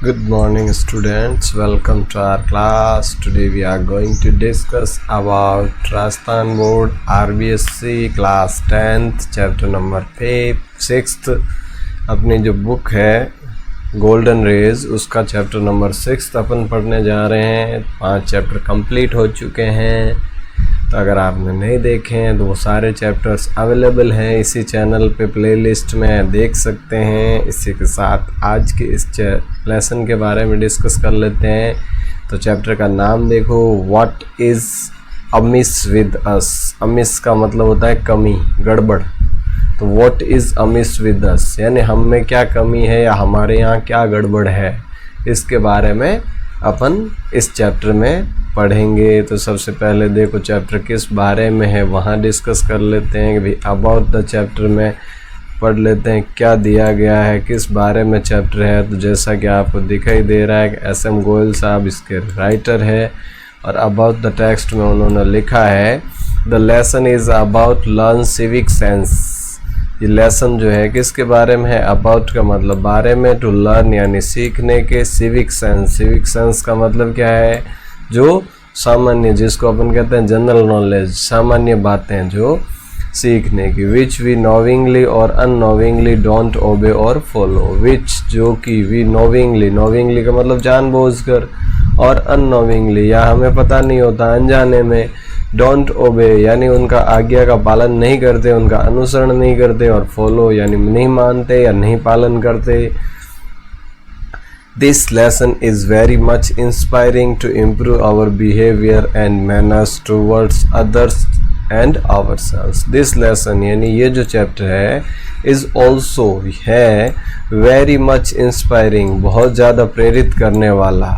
Good morning students, welcome to our class. Today we are going to discuss about Rajasthan Board RBSC class 10th chapter number 6th. अपनी जो book है golden raise उसका chapter number 6 अपन पढ़ने जा रहे हैं। 5 chapter complete हो चुके हैं, तो अगर आपने नहीं देखे हैं तो वो सारे चैप्टर्स अवेलेबल हैं इसी चैनल पे, प्लेलिस्ट में देख सकते हैं। इसी के साथ आज के इस लेसन के बारे में डिस्कस कर लेते हैं। तो चैप्टर का नाम देखो, what is Amish with us. Amish का मतलब होता है कमी, गड़बड़। तो what is Amish with us यानी हम में क्या कमी है या हमारे यहाँ क्या गड़बड़ है, इसके बारे में अपन इस चैप्टर में पढ़ेंगे। तो सबसे पहले देखो चैप्टर किस बारे में है वहाँ डिस्कस कर लेते हैं कि भाई अबाउट द चैप्टर में पढ़ लेते हैं क्या दिया गया है, किस बारे में चैप्टर है। तो जैसा कि आपको दिखाई दे रहा है कि SM गोयल साहब इसके राइटर है और अबाउट द टेक्स्ट में उन्होंने लिखा है the lesson is about learn civic sense. ये लेसन जो है किसके बारे में है, अबाउट का मतलब बारे में, टू लर्न यानी सीखने के, सिविक सेंस। सिविक सेंस का मतलब क्या है, जो सामान्य, जिसको अपन कहते हैं जनरल नॉलेज, सामान्य बातें जो सीखने की। विच वी नोविंगली और अननोविंगली डोंट ओबे और फॉलो। विच जो कि वी नोविंगली, नोविंगली का मतलब जानबूझकर, और अननोविंगली या हमें पता नहीं होता अनजाने में, डोंट ओबे यानी उनका आज्ञा का पालन नहीं करते, उनका अनुसरण नहीं करते, और फॉलो यानी नहीं मानते या नहीं पालन करते। This lesson is very much inspiring to improve our behavior and manners towards others and ourselves. This lesson यानी ये जो चैप्टर है is also है very much inspiring, बहुत ज़्यादा प्रेरित करने वाला,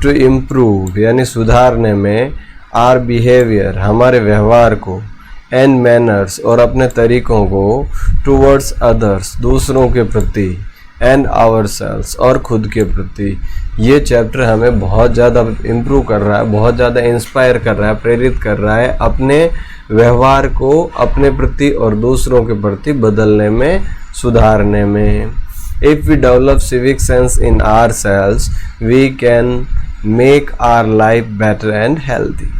to improve यानी सुधारने में, our behavior हमारे व्यवहार को, and manners और अपने तरीकों को, towards others दूसरों के प्रति, एंड आवर सेल्स और खुद के प्रति। ये चैप्टर हमें बहुत ज़्यादा इम्प्रूव कर रहा है, बहुत ज़्यादा इंस्पायर कर रहा है, प्रेरित कर रहा है अपने व्यवहार को अपने प्रति और दूसरों के प्रति बदलने में, सुधारने में। If we develop civic sense in our selves we can make our life better and healthy.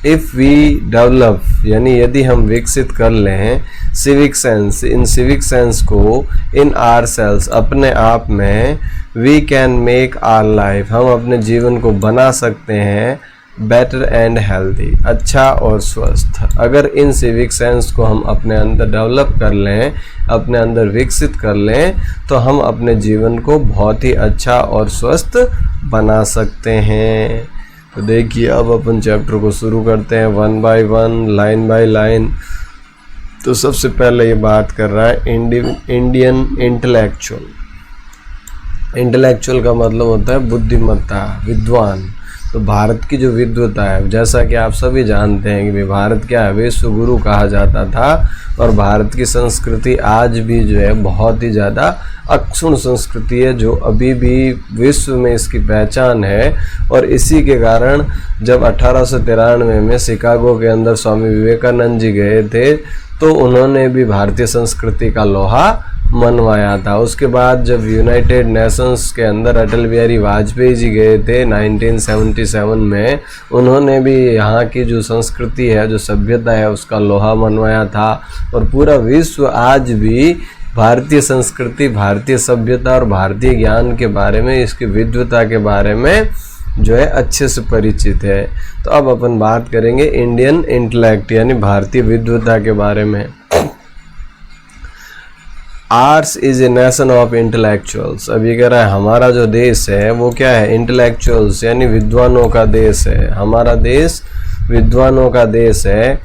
If we develop यानी यदि हम विकसित कर लें सिविक सेंस, इन सिविक सेंस को, इन आर सेल्स अपने आप में, we can make our life हम अपने जीवन को बना सकते हैं बेटर एंड हेल्दी, अच्छा और स्वस्थ। अगर इन सिविक सेंस को हम अपने अंदर डेवलप कर लें, अपने अंदर विकसित कर लें, तो हम अपने जीवन को बहुत ही अच्छा और स्वस्थ बना सकते हैं। तो देखिए अब अपन चैप्टर को शुरू करते हैं one by one, line by line. तो सबसे पहले ये बात कर रहा है इंडियन इंटेलेक्चुअल। इंटेलेक्चुअल का मतलब होता है बुद्धिमत्ता, विद्वान। तो भारत की जो विद्वता है, जैसा कि आप सभी जानते हैं कि भाई भारत क्या है, विश्व गुरु कहा जाता था, और भारत की संस्कृति आज भी जो है बहुत ही ज़्यादा अक्षुण्ण संस्कृति है, जो अभी भी विश्व में इसकी पहचान है। और इसी के कारण जब 1893 में शिकागो के अंदर स्वामी विवेकानंद जी गए थे, तो उन्होंने भी भारतीय संस्कृति का लोहा मनवाया था। उसके बाद जब यूनाइटेड नेशंस के अंदर अटल बिहारी वाजपेयी जी गए थे 1977 में, उन्होंने भी यहाँ की जो संस्कृति है, जो सभ्यता है, उसका लोहा मनवाया था। और पूरा विश्व आज भी भारतीय संस्कृति, भारतीय सभ्यता और भारतीय ज्ञान के बारे में, इसकी विद्वता के बारे में जो है अच्छे से परिचित है। तो अब अपन बात करेंगे इंडियन इंटेलेक्ट यानी भारतीय विद्वता के बारे में। Ours is a nation of intellectuals. अब ये कह रहा है हमारा जो देश है वो क्या है, इंटेलेक्चुअल्स यानी विद्वानों का देश है। हमारा देश विद्वानों का देश है।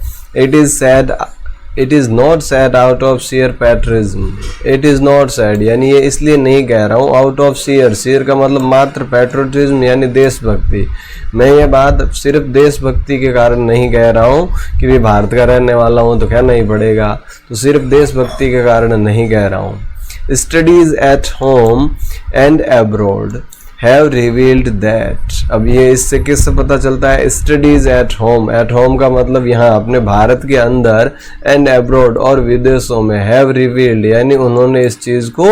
It is not said out of sheer patriotism. It is not said यानी ये इसलिए नहीं कह रहा हूँ आउट ऑफ शेयर, शेयर का मतलब मात्र, पैट्रियोटिज्म यानी देशभक्ति। मैं ये बात सिर्फ देशभक्ति के कारण नहीं कह रहा हूँ कि भी भारत का रहने वाला हूँ तो कहना ही पड़ेगा, तो सिर्फ देशभक्ति के कारण नहीं कह रहा हूँ। Studies at home and abroad have revealed that. अब ये इससे किससे पता चलता है, studies at home. At home का मतलब यहाँ अपने भारत के अंदर, एंड एब्रॉड और विदेशों में, हैव रिवील्ड यानी उन्होंने इस चीज़ को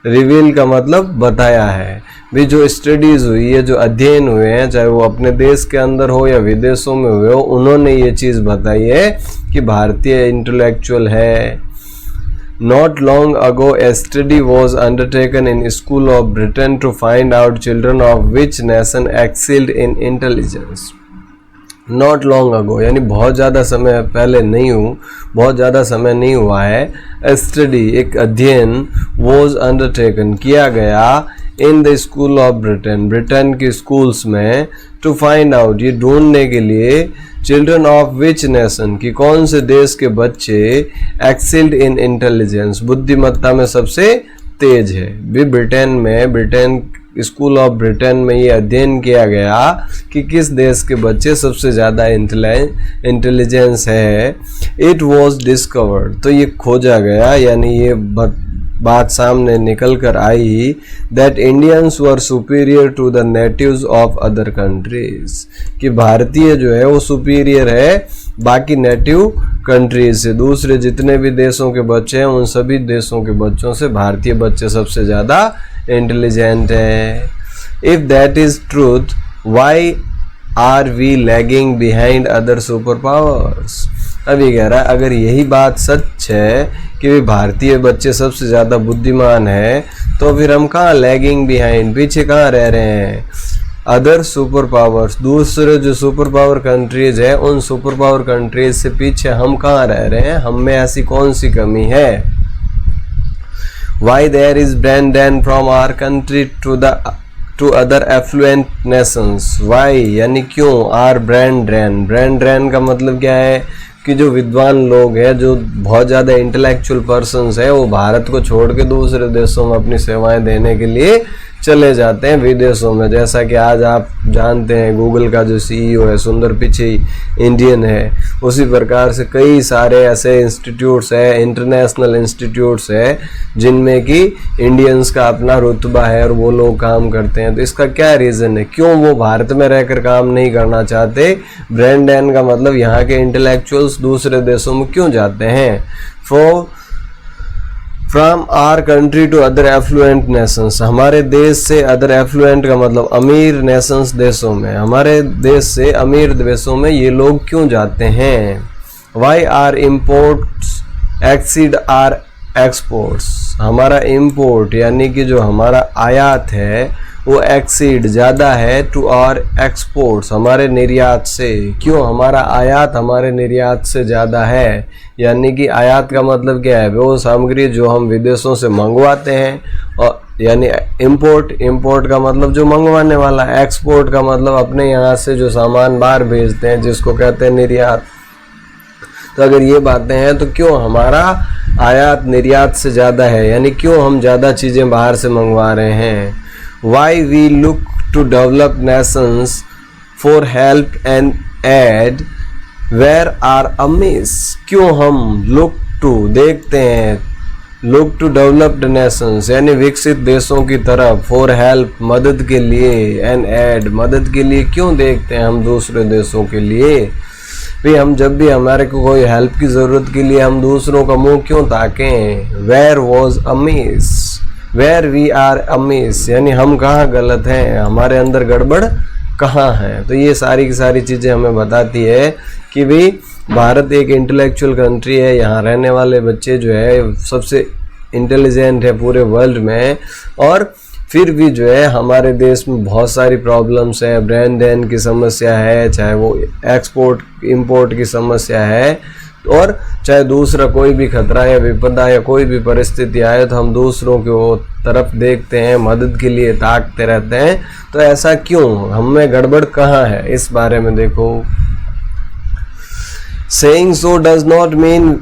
रिवील का मतलब बताया है। भी जो स्टडीज हुई है, जो अध्ययन हुए हैं, चाहे वो अपने देश के अंदर हो या विदेशों में हुए हो, उन्होंने ये चीज़ बताई है कि भारतीय इंटेलेक्चुअल है। Not long ago, a study was undertaken in School of Britain to find out children of which nation excelled in intelligence. Not long ago यानी बहुत ज़्यादा समय पहले नहीं बहुत ज़्यादा समय नहीं हुआ है। स्टडी एक अध्ययन was undertaken किया गया in the school of Britain, Britain की स्कूल्स में, टू फाइंड आउट ये ढूंढने के लिए, चिल्ड्रन ऑफ विच नेशन कि कौन से देश के बच्चे एक्सेल्ड इन इंटेलिजेंस बुद्धिमत्ता में सबसे तेज है। भी ब्रिटेन स्कूल ऑफ ब्रिटेन में ये अध्ययन किया गया कि किस देश के बच्चे सबसे ज़्यादा इंटेलिजेंस है। इट वॉज डिस्कवर्ड तो ये खोजा गया यानी ये बात सामने निकल कर आई that Indians were superior to the natives of other countries कि भारतीय जो है वो सुपीरियर है बाकी नेटिव कंट्रीज से, दूसरे जितने भी देशों के बच्चे हैं उन सभी देशों के बच्चों से भारतीय बच्चे सबसे ज़्यादा इंटेलिजेंट हैं। If that is truth why are we lagging behind other super powers. अभी कह रहा है अगर यही बात सच है कि भारतीय बच्चे सबसे ज़्यादा बुद्धिमान हैं तो फिर हम कहाँ लैगिंग बिहाइंड, पीछे कहाँ रह रहे हैं अदर सुपर पावर्स, दूसरे जो सुपर पावर कंट्रीज है उन सुपर पावर कंट्रीज से पीछे हम कहाँ रह रहे हैं, हम में ऐसी कौन सी कमी है। Why there is brand drain from our country to other affluent nations? Why यानी क्यों, आर ब्रांड ड्रेन का मतलब क्या है कि जो विद्वान लोग हैं, जो बहुत ज़्यादा इंटेलेक्चुअल पर्सन्स हैं, वो भारत को छोड़ के दूसरे देशों में अपनी सेवाएं देने के लिए चले जाते हैं विदेशों में। जैसा कि आज आप जानते हैं गूगल का जो CEO है सुंदर पिचई इंडियन है, उसी प्रकार से कई सारे ऐसे इंस्टीट्यूट्स हैं, इंटरनेशनल इंस्टीट्यूट्स हैं जिनमें कि इंडियंस का अपना रुतबा है और वो लोग काम करते हैं। तो इसका क्या रीज़न है, क्यों वो भारत में रहकर काम नहीं करना चाहते। ब्रांड ड्रेन का मतलब यहाँ के इंटेलेक्चुअल्स दूसरे देशों में क्यों जाते हैं। From our country to other affluent nations, हमारे देश से, अदर एफ्लुएंट का मतलब अमीर नेशंस देशों में, हमारे देश से अमीर देशों में ये लोग क्यों जाते हैं। Why our imports exceed our exports, हमारा इम्पोर्ट यानी कि जो हमारा आयात है वो एक्सीड ज़्यादा है टू आर एक्सपोर्ट्स, हमारे निर्यात से। क्यों हमारा आयात हमारे निर्यात से ज़्यादा है, यानी कि आयात का मतलब क्या है, वो सामग्री जो हम विदेशों से मंगवाते हैं, और यानी इंपोर्ट का मतलब जो मंगवाने वाला, एक्सपोर्ट का मतलब अपने यहाँ से जो सामान बाहर भेजते हैं जिसको कहते हैं निर्यात। तो अगर ये बातें हैं तो क्यों हमारा आयात निर्यात से ज़्यादा है, यानी क्यों हम ज़्यादा चीज़ें बाहर से मंगवा रहे हैं। Why we look to developed nations for help and aid where are amiss, क्यों हम look to देखते हैं, look to developed nations यानी विकसित देशों की तरफ, for help मदद के लिए, and aid मदद के लिए क्यों देखते हैं हम दूसरे देशों के लिए। भाई हम जब भी हमारे को कोई हेल्प की ज़रूरत के लिए हम दूसरों का मुंह क्यों ताकें। Where was amiss, where we are amiss यानी हम कहाँ गलत हैं, हमारे अंदर गड़बड़ कहाँ है। तो ये सारी की सारी चीज़ें हमें बताती है कि भाई भारत एक इंटेलेक्चुअल कंट्री है, यहाँ रहने वाले बच्चे जो है सबसे इंटेलिजेंट है पूरे वर्ल्ड में, और फिर भी जो है हमारे देश में बहुत सारी प्रॉब्लम्स है, ब्रांड ड्रेन की समस्या है, चाहे वो एक्सपोर्ट इंपोर्ट की समस्या है, और चाहे दूसरा कोई भी खतरा या विपदा या कोई भी परिस्थिति आए तो हम दूसरों की तरफ देखते हैं, मदद के लिए ताकते रहते हैं। तो ऐसा क्यों, हम में गड़बड़ कहाँ है, इस बारे में देखो। Saying so does not mean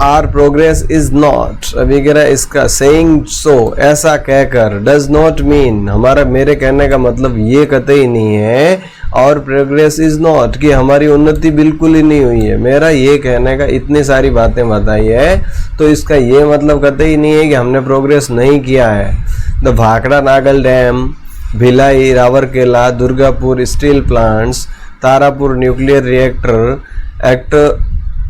our progress is not, अभी कह रहा है इसका सेइंग सो ऐसा कहकर, डज नॉट मीन हमारा, मेरे कहने का मतलब ये कतई नहीं है, और प्रोग्रेस इज नॉट कि हमारी उन्नति बिल्कुल ही नहीं हुई है। मेरा ये कहने का, इतनी सारी बातें बताई है तो इसका ये मतलब कतई नहीं है कि हमने प्रोग्रेस नहीं किया है। The Bhakra Nangal dam, Bhilai, Rourkela, Durgapur steel plants, Tarapur nuclear reactor,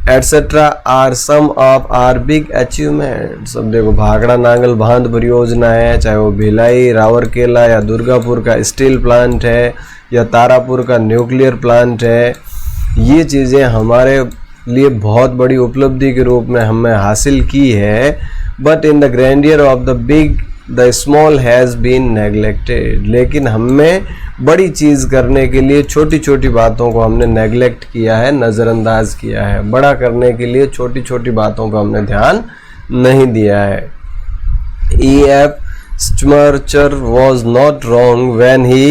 etcetera are some of our big achievements. अब देखो भाखड़ा नांगल बांध परियोजना है, चाहे वो भिलाई, रावरकेला या दुर्गापुर का स्टील प्लांट है या तारापुर का न्यूक्लियर प्लांट है, ये चीज़ें हमारे लिए बहुत बड़ी उपलब्धि के रूप में हमने हासिल की है। But in the grandeur of the big the small has been neglected. लेकिन हमें बड़ी चीज़ करने के लिए छोटी छोटी बातों को हमने नेगलेक्ट किया है, नज़रअंदाज किया है। बड़ा करने के लिए छोटी छोटी बातों का हमने ध्यान नहीं दिया है। E.F. Schmerzer was not wrong when he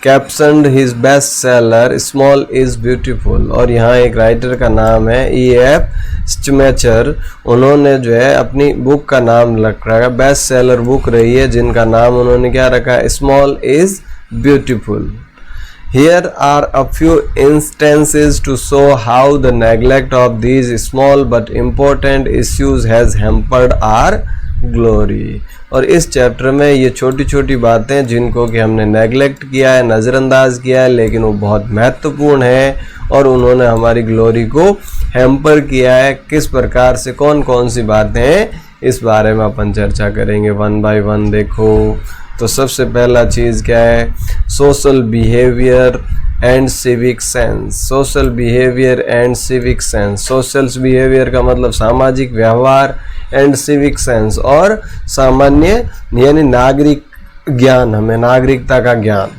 captioned his bestseller "Small is Beautiful"। और यहाँ एक राइटर का नाम है E.F. Schmerzer, उन्होंने जो है अपनी बुक का नाम रखा है, बेस्ट सेलर बुक रही है जिनका नाम उन्होंने क्या रखा है, "Small is Beautiful"। Here are a few instances to show how the neglect of these small but important issues has hampered our glory। और इस चैप्टर में ये छोटी छोटी बातें जिनको कि हमने नेगलेक्ट किया है, नज़रअंदाज किया है, लेकिन वो बहुत महत्वपूर्ण है और उन्होंने हमारी ग्लोरी को हैम्पर किया है। किस प्रकार से, कौन कौन सी बातें हैं, इस बारे में अपन चर्चा करेंगे वन बाय वन। देखो तो सबसे पहला चीज़ क्या है, social behaviour and civic sense. Social behaviour and civic sense, social behaviour का मतलब सामाजिक व्यवहार, एंड सिविक सेंस और सामान्य यानी नागरिक ज्ञान, हमें नागरिकता का ज्ञान।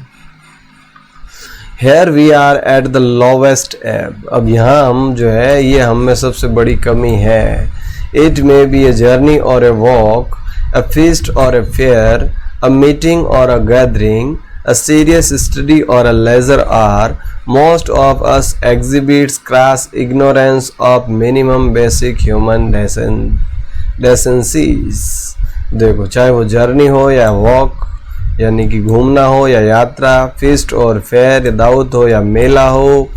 Here we are at the lowest ebb। अब यहाँ हम जो है ये हम में सबसे बड़ी कमी है। It may be a journey or a walk, a feast or a fair, a meeting or a gathering, a serious study or a leisure hour, most of us exhibits crass ignorance of minimum basic human decencies। देखो चाहे वो journey हो या walk यानी कि घूमना हो या यात्रा, फीस्ट और फेयर या दावत हो या मेला हो,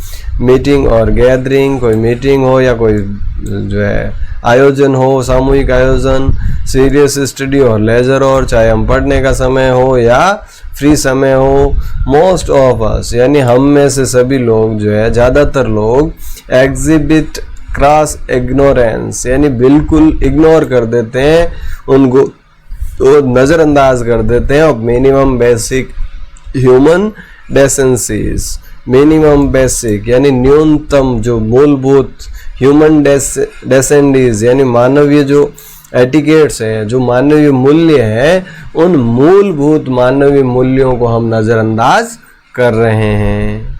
मीटिंग और गैदरिंग, कोई मीटिंग हो या कोई जो है आयोजन हो, सामूहिक आयोजन, सीरियस स्टडी और लेजर, और चाहे हम पढ़ने का समय हो या फ्री समय हो, मोस्ट ऑफ अस यानी हम में से सभी लोग जो है, ज़्यादातर लोग एग्जिबिट क्रॉस इग्नोरेंस यानी बिल्कुल इग्नोर कर देते हैं उनको, तो नज़रअंदाज कर देते हैं और minimum basic human decencies. Minimum basic यानी न्यूनतम जो मूलभूत, ह्यूमन डेसेंडीज यानी मानवीय जो एटिकेट्स हैं, जो मानवीय मूल्य हैं, उन मूलभूत मानवीय मूल्यों को हम नज़रअंदाज कर रहे हैं।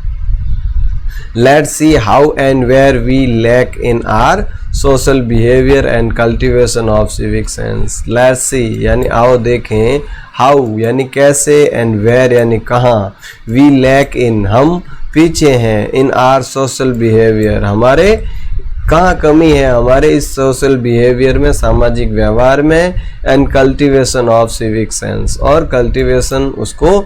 Let's see how and where we lack in our social behavior and cultivation of civic sense। Let's see यानी आओ देखें, how यानी कैसे, and where यानी कहाँ, we lack in हम पीछे हैं, in our social behavior हमारे कहाँ कमी है हमारे इस सोशल बिहेवियर में, सामाजिक व्यवहार में, and cultivation of civic sense और कल्टीवेशन उसको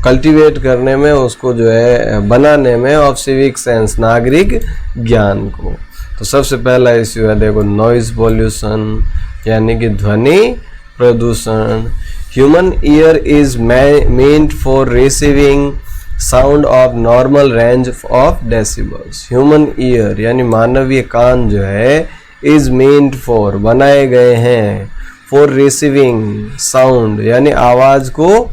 कल्टीवेट करने में, उसको जो है बनाने में, ऑफ सिविक सेंस नागरिक ज्ञान को। तो सबसे पहला इश्यू है देखो नॉइज पोल्यूशन यानी कि ध्वनि प्रदूषण। Human ear is meant for receiving sound of normal range of decibels. Human ear यानी मानवीय कान जो है, इज मेंट फॉर बनाए गए हैं, फॉर रिसीविंग साउंड यानी आवाज़ को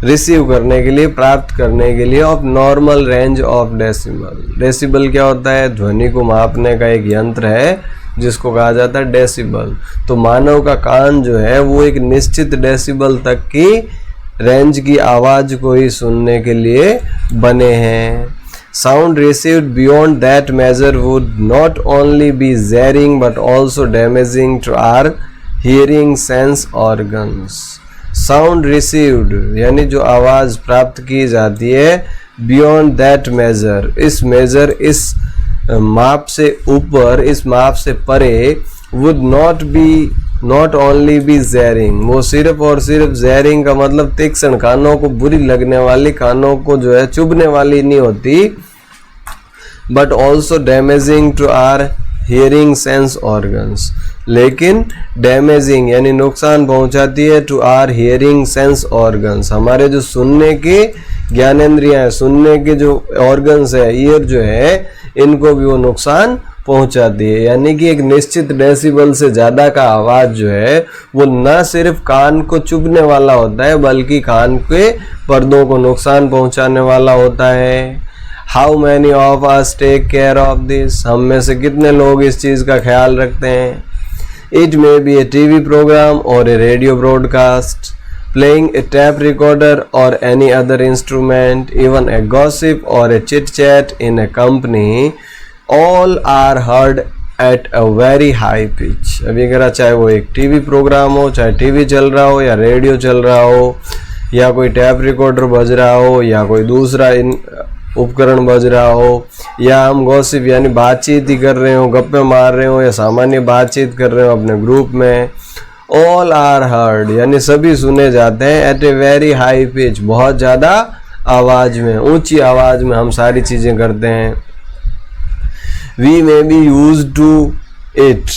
रिसीव करने के लिए, प्राप्त करने के लिए, of normal range of decibel. Decibel क्या होता है, ध्वनि को मापने का एक यंत्र है जिसको कहा जाता है डेसिबल। तो मानव का कान जो है वो एक निश्चित डेसिबल तक की रेंज की आवाज़ को ही सुनने के लिए बने हैं। Sound received beyond that measure would not only be jarring but also damaging to our hearing sense organs. Sound received यानी जो आवाज़ प्राप्त की जाती है, बियॉन्ड दैट मेजर इस मेजर, इस माप से ऊपर, इस माप से परे, would not only be jarring, वो सिर्फ और सिर्फ ज़ेरिंग का मतलब तीक्ष्ण, कानों को बुरी लगने वाली, कानों को जो है चुभने वाली नहीं होती, but also damaging to our hearing sense organs, लेकिन डैमेजिंग यानी नुकसान पहुंचाती है to our hearing sense organs, हमारे जो सुनने के ज्ञानेंद्रियां हैं, सुनने के जो ऑर्गन्स है, ईयर जो है, इनको भी वो नुकसान पहुंचाती है। यानी कि एक निश्चित डेसिबल से ज़्यादा का आवाज़ जो है वो न सिर्फ कान को चुभने वाला होता है बल्कि कान के पर्दों को नुकसान पहुंचाने वाला होता है। How many of us take care of this, हम में से कितने लोग इस चीज़ का ख्याल रखते हैं। It may be a TV programme or a radio broadcast, playing a tape recorder or any other instrument, even a gossip or a chit chat in a company, all are heard at a very high pitch। अभी अगर चाहे वो एक TV programme हो, चाहे TV चल रहा हो या रेडियो चल रहा हो या कोई टैप रिकॉर्डर बज रहा हो या कोई दूसरा उपकरण बज रहा हो या हम गॉसिप यानी बातचीत ही कर रहे हो, गप्पे मार रहे हो या सामान्य बातचीत कर रहे हो अपने ग्रुप में, ऑल आर हर्ड यानी सभी सुने जाते हैं at a very high pitch, बहुत ज़्यादा आवाज़ में, ऊंची आवाज़ में हम सारी चीज़ें करते हैं। We may be use to it,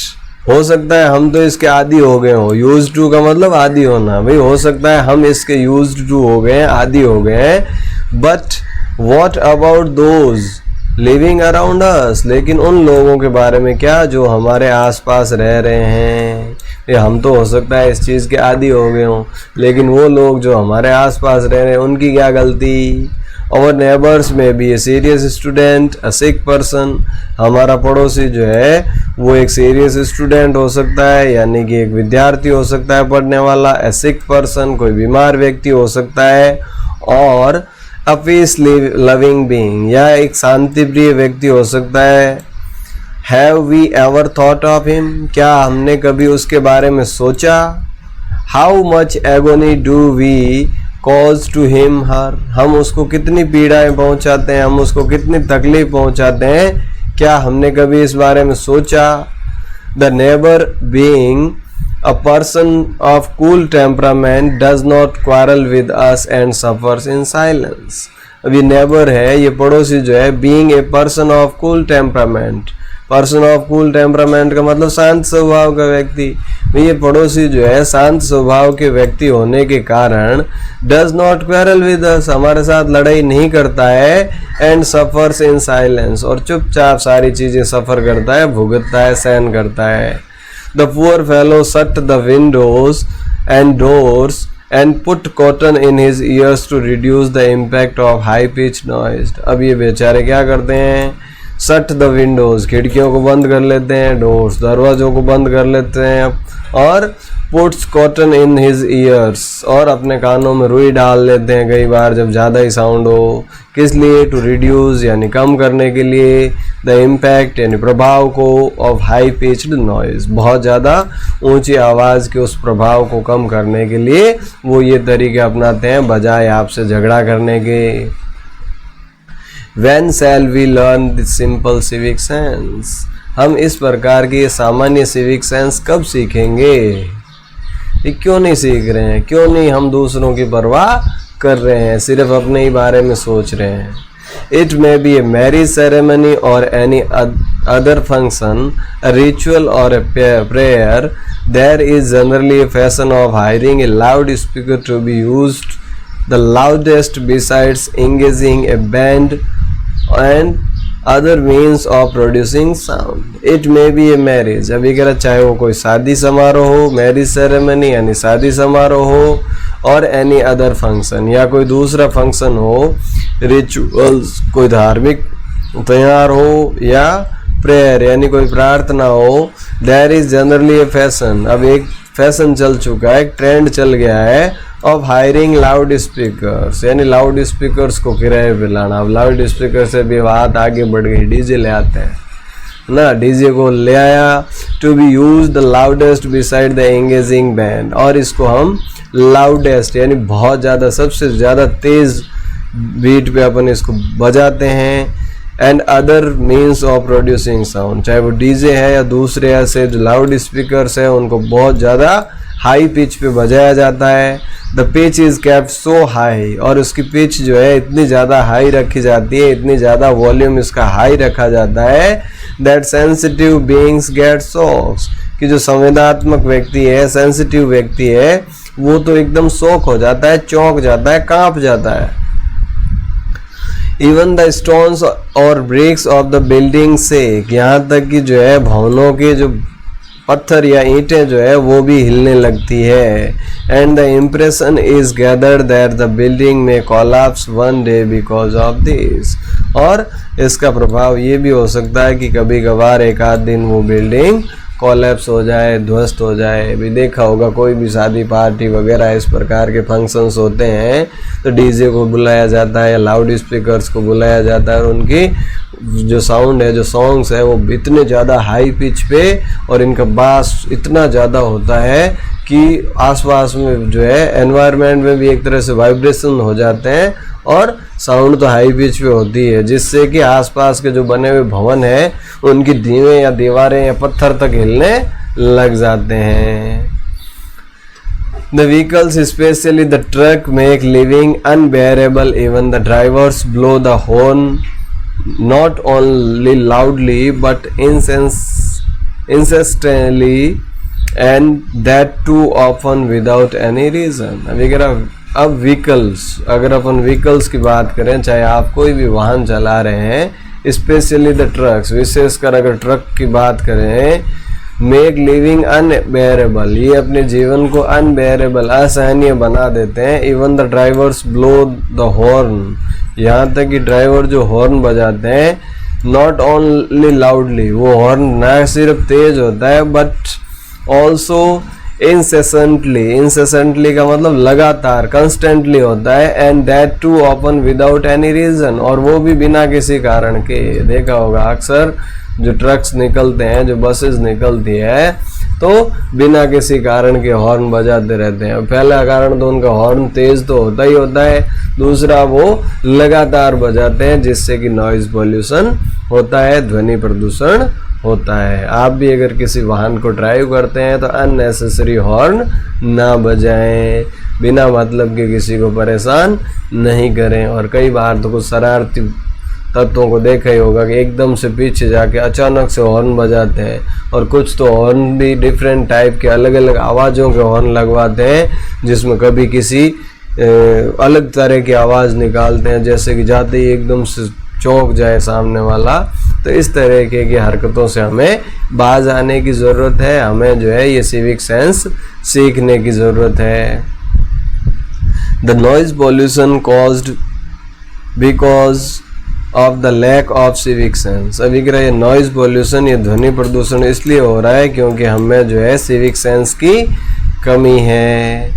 हो सकता है हम तो इसके आदी हो गए हो। यूज टू का मतलब आदी होना, भाई हो सकता है हम इसके यूज टू हो गए हैं, आदी हो गए हैं। But what about those living around us, लेकिन उन लोगों के बारे में क्या जो हमारे आसपास रह रहे हैं। ये हम तो हो सकता है इस चीज़ के आदी हो गए हों, लेकिन वो लोग जो हमारे आसपास रह रहे हैं उनकी क्या गलती। और नेबर्स में भी a serious student, a sick person, हमारा पड़ोसी जो है वो एक सीरियस स्टूडेंट हो सकता है यानी कि एक विद्यार्थी हो सकता है पढ़ने वाला, ए सिक पर्सन कोई बीमार व्यक्ति हो सकता है, और अ पीस लविंग बीइंग या एक शांति प्रिय व्यक्ति हो सकता है। Have we ever thought of him, क्या हमने कभी उसके बारे में सोचा। How much agony do we cause to him her, हम उसको कितनी पीड़ाएं पहुंचाते हैं, हम उसको कितनी तकलीफ पहुंचाते हैं, क्या हमने कभी इस बारे में सोचा। The neighbour being a person of cool temperament does not quarrel with us and suffers in silence। अभी नेबर है ये पड़ोसी जो है, being a person of cool temperament, person of cool temperament का मतलब शांत स्वभाव का व्यक्ति। ये पड़ोसी जो है शांत स्वभाव के व्यक्ति होने के कारण does not quarrel with us, हमारे साथ लड़ाई नहीं करता है, एंड सफर्स इन साइलेंस, और चुपचाप सारी चीज़ें सफ़र करता है, भुगतता है, सहन करता है। The poor fellow shut the Windows and doors and put cotton in his ears to reduce the impact of high pitched noise। अब ये बेचारे क्या करते हैं, शट द विंडोज, खिड़कियों को बंद कर लेते हैं, डोर्स दरवाजों को बंद कर लेते हैं, और puts cotton in his years, और अपने कानों में रुई डाल लेते हैं कई बार जब ज़्यादा ही साउंड हो। किस लिए, टू रिड्यूस यानी कम करने के लिए, द इम्पैक्ट यानी प्रभाव को, ऑफ हाई पिच्ड नॉइज बहुत ज़्यादा ऊंची आवाज़ के उस प्रभाव को कम करने के लिए वो ये तरीके अपनाते हैं बजाय आपसे झगड़ा करने के। When shall we learn the simple civic sense, हम इस प्रकार की सामान्य सिविक सेंस कब सीखेंगे। ये क्यों नहीं सीख रहे हैं, क्यों नहीं हम दूसरों की परवाह कर रहे हैं, सिर्फ अपने ही बारे में सोच रहे हैं। It may be a marriage ceremony or any other function, a ritual or a prayer, there is generally a fashion of hiring a loudspeaker to be used the loudest besides engaging a band and other means of producing sound। It may be a marriage, अभी कह रहा चाहे वो कोई शादी समारोह हो, marriage ceremony यानी शादी समारोह हो, और एनी अदर फंक्शन या कोई दूसरा फंक्शन हो, रिचुअल्स कोई धार्मिक त्यौहार हो, या प्रेयर यानी कोई प्रार्थना हो। There is generally a fashion, अब एक फैशन चल चुका है, एक ट्रेंड चल गया है, ऑफ हायरिंग लाउड स्पीकर्स यानी लाउड स्पीकर्स को किराए पे लाना। अब लाउड स्पीकर से भी बात आगे बढ़ गई, डीजे ले आते हैं ना, डीजे को ले आया, to be use the loudest beside the engaging band, और इसको हम लाउडेस्ट यानी बहुत ज़्यादा सबसे ज़्यादा तेज़ बीट पे अपन इसको बजाते हैं, and other means of producing sound, चाहे वो डीजे है या दूसरे ऐसे जो लाउड स्पीकर्स है उनको बहुत ज़्यादा हाई पिच पे बजाया जाता है। The pitch is kept so high, और उसकी पिच जो है इतनी ज़्यादा हाई रखी जाती है, इतनी ज़्यादा वॉल्यूम इसका हाई रखा जाता है, that sensitive beings get shocks, कि जो संवेदनात्मक व्यक्ति है, सेंसिटिव व्यक्ति है, वो तो एकदम शॉक हो जाता है, चौंक जाता है, कांप जाता है। इवन द स्टोन्स और bricks of the building shake, यहाँ तक कि जो है भवनों के जो पत्थर या ईंटें जो है वो भी हिलने लगती है। And the impression is gathered that the building may collapse one day because of this, और इसका प्रभाव ये भी हो सकता है कि कभी कभार एक आध दिन वो बिल्डिंग कोलैप्स हो जाए, ध्वस्त हो जाए। अभी देखा होगा कोई भी शादी पार्टी वगैरह इस प्रकार के फंक्शंस होते हैं तो डीजे को बुलाया जाता है या लाउड स्पीकर्स को बुलाया जाता है, और उनकी जो साउंड है, जो सॉन्ग्स है, वो इतने ज़्यादा हाई पिच पे और इनका बास इतना ज़्यादा होता है कि आसपास में जो है एनवायरनमेंट में भी एक तरह से वाइब्रेशन हो जाते हैं, और साउंड तो हाई पिच पे होती है, जिससे कि आसपास के जो बने हुए भवन हैं उनकी दीवें या दीवारें या पत्थर तक हिलने लग जाते हैं। The vehicles, especially the truck, make living unbearable. Even the drivers blow the horn not only loudly but incessantly, and that too often without any reason. अब अगर अपन व्हीकल्स की बात करें, चाहे आप कोई भी वाहन चला रहे हैं, स्पेशली द ट्रक्स, विशेषकर अगर ट्रक की बात करें, मेक लिविंग अनबेरेबल, ये अपने जीवन को अनबेरेबल, असहनीय बना देते हैं। Even the drivers blow the horn, यहाँ तक कि ड्राइवर जो हॉर्न बजाते हैं, नॉट ओनली लाउडली, वो हॉर्न न सिर्फ तेज होता है बट ऑल्सो इंसेसेंटली का मतलब लगातार, कंस्टेंटली होता है। And that too often without any reason, और वो भी बिना किसी कारण के। देखा होगा अक्सर जो ट्रक्स निकलते हैं, जो बसेस निकलती है, तो बिना किसी कारण के हॉर्न बजाते रहते हैं। पहला कारण तो उनका हॉर्न तेज तो होता ही होता है, दूसरा वो लगातार बजाते हैं, जिससे कि नॉइज पॉल्यूशन होता है, ध्वनि प्रदूषण होता है। आप भी अगर किसी वाहन को ड्राइव करते हैं तो अननेसेसरी हॉर्न ना बजाएं, बिना मतलब के किसी को परेशान नहीं करें। और कई बार तो कुछ शरारती तत्वों को देखा ही होगा कि एकदम से पीछे जाके अचानक से हॉर्न बजाते हैं, और कुछ तो हॉर्न भी डिफरेंट टाइप के अलग अलग आवाज़ों के हॉर्न लगवाते हैं, जिसमें कभी किसी अलग तरह की आवाज़ निकालते हैं, जैसे कि जाते ही एकदम से चौंक जाए सामने वाला। तो इस तरह की हरकतों से हमें बाज आने की ज़रूरत है, हमें जो है ये सिविक सेंस सीखने की ज़रूरत है। The noise pollution caused because of the lack of civic sense, अभी कह ये नॉइज पॉल्यूशन, ये ध्वनि प्रदूषण इसलिए हो रहा है क्योंकि हमें जो है सिविक सेंस की कमी है।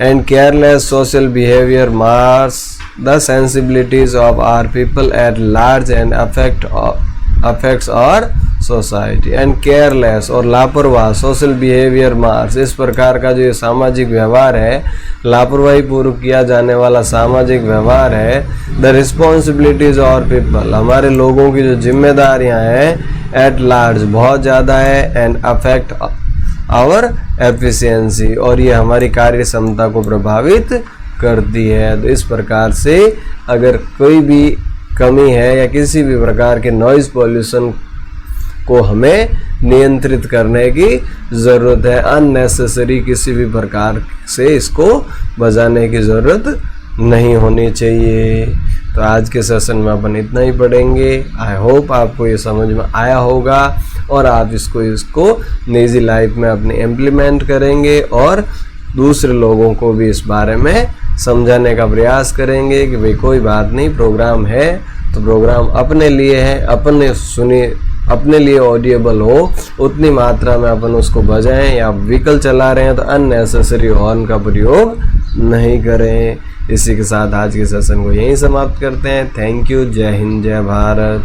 And careless social behaviour Mars the sensibilities of our people at large and affects our society. and careless और लापरवाह social behavior marks, इस प्रकार का जो ये सामाजिक व्यवहार है, लापरवाही पूर्व किया जाने वाला सामाजिक व्यवहार है। the responsibilities of people, हमारे लोगों की जो जिम्मेदारियां हैं at large बहुत ज़्यादा है, and affect our efficiency, और ये हमारी कार्य क्षमता को प्रभावित करती है। तो इस प्रकार से अगर कोई भी कमी है या किसी भी प्रकार के नॉइज़ पॉल्यूशन को हमें नियंत्रित करने की ज़रूरत है। अननेसेसरी किसी भी प्रकार से इसको बजाने की ज़रूरत नहीं होनी चाहिए। तो आज के सेशन में अपन इतना ही पढ़ेंगे। आई होप आपको ये समझ में आया होगा और आप इसको निजी लाइफ में अपने इम्प्लीमेंट करेंगे और दूसरे लोगों को भी इस बारे में समझाने का प्रयास करेंगे कि भाई कोई बात नहीं, प्रोग्राम है तो प्रोग्राम अपने लिए है, अपने लिए ऑडिएबल हो उतनी मात्रा में अपन उसको बजाएं। या व्हीकल चला रहे हैं तो अननेसेसरी हॉर्न का प्रयोग नहीं करें। इसी के साथ आज के सेशन को यहीं समाप्त करते हैं। Thank you. जय हिंद, जय भारत।